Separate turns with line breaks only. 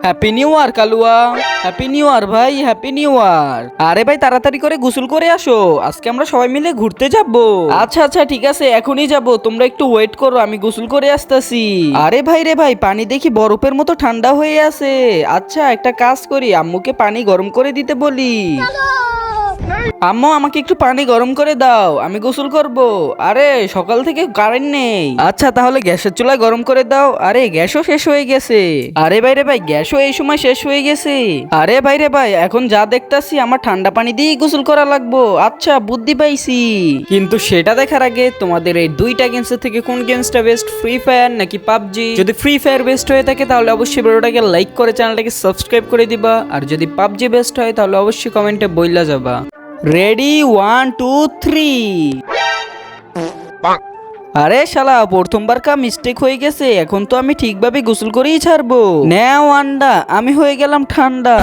Happy new year কালুয়া। Happy new year ভাই, happy new year. আরে ভাই তাড়াতাড়ি করে গোসল করে আসো, আজকে আমরা সবাই মিলে ঘুরতে যাব। আচ্ছা আচ্ছা ঠিক আছে, এখনই যাব, তোমরা একটু ওয়েট করো, আমি গোসল করে আসতেছি। আরে ভাই রে ভাই, পানি দেখি বরফের মতো ঠান্ডা হয়ে আছে। আচ্ছা একটা কাজ করি, আম্মুকে পানি গরম করে দিতে বলি। আম্মু আমাকে একটু পানি গরম করে দাও, আমি গোসল করব। আরে সকাল থেকে কারেন্ট নেই। আচ্ছা তাহলে গ্যাসের চুলায় গরম করে দাও। আরে গ্যাসও শেষ হয়ে গেছে। আরে ভাইরে ভাই, গ্যাসও এই সময় শেষ হয়ে গেছে। আরে ভাইরে ভাই, এখন যা দেখতাছি আমার ঠান্ডা পানি দিয়েই গোসল করা লাগবো। আচ্ছা বুদ্ধি পাইছি, কিন্তু সেটা দেখার আগে তোমাদের এই দুইটা গেমসের থেকে কোন গেমসটা বেস্ট, ফ্রি ফায়ার নাকি পাবজি? যদি ফ্রি ফায়ার বেস্ট হয়ে থাকে তাহলে অবশ্যই ভিডিওটাকে লাইক করে চ্যানেলটাকে সাবস্ক্রাইব করে দিবা, আর যদি পাবজি বেস্ট হয় তাহলে অবশ্যই কমেন্টে বইলা যাবা। রেডি 1 2 3। আরে শালা, প্রথমবার কা মিস্টেক হয়ে গেছে, এখন তো আমি ঠিকভাবে গোসল করেই ছাড়বো। নেও আন্ডা, আমি হয়ে গেলাম ঠান্ডা।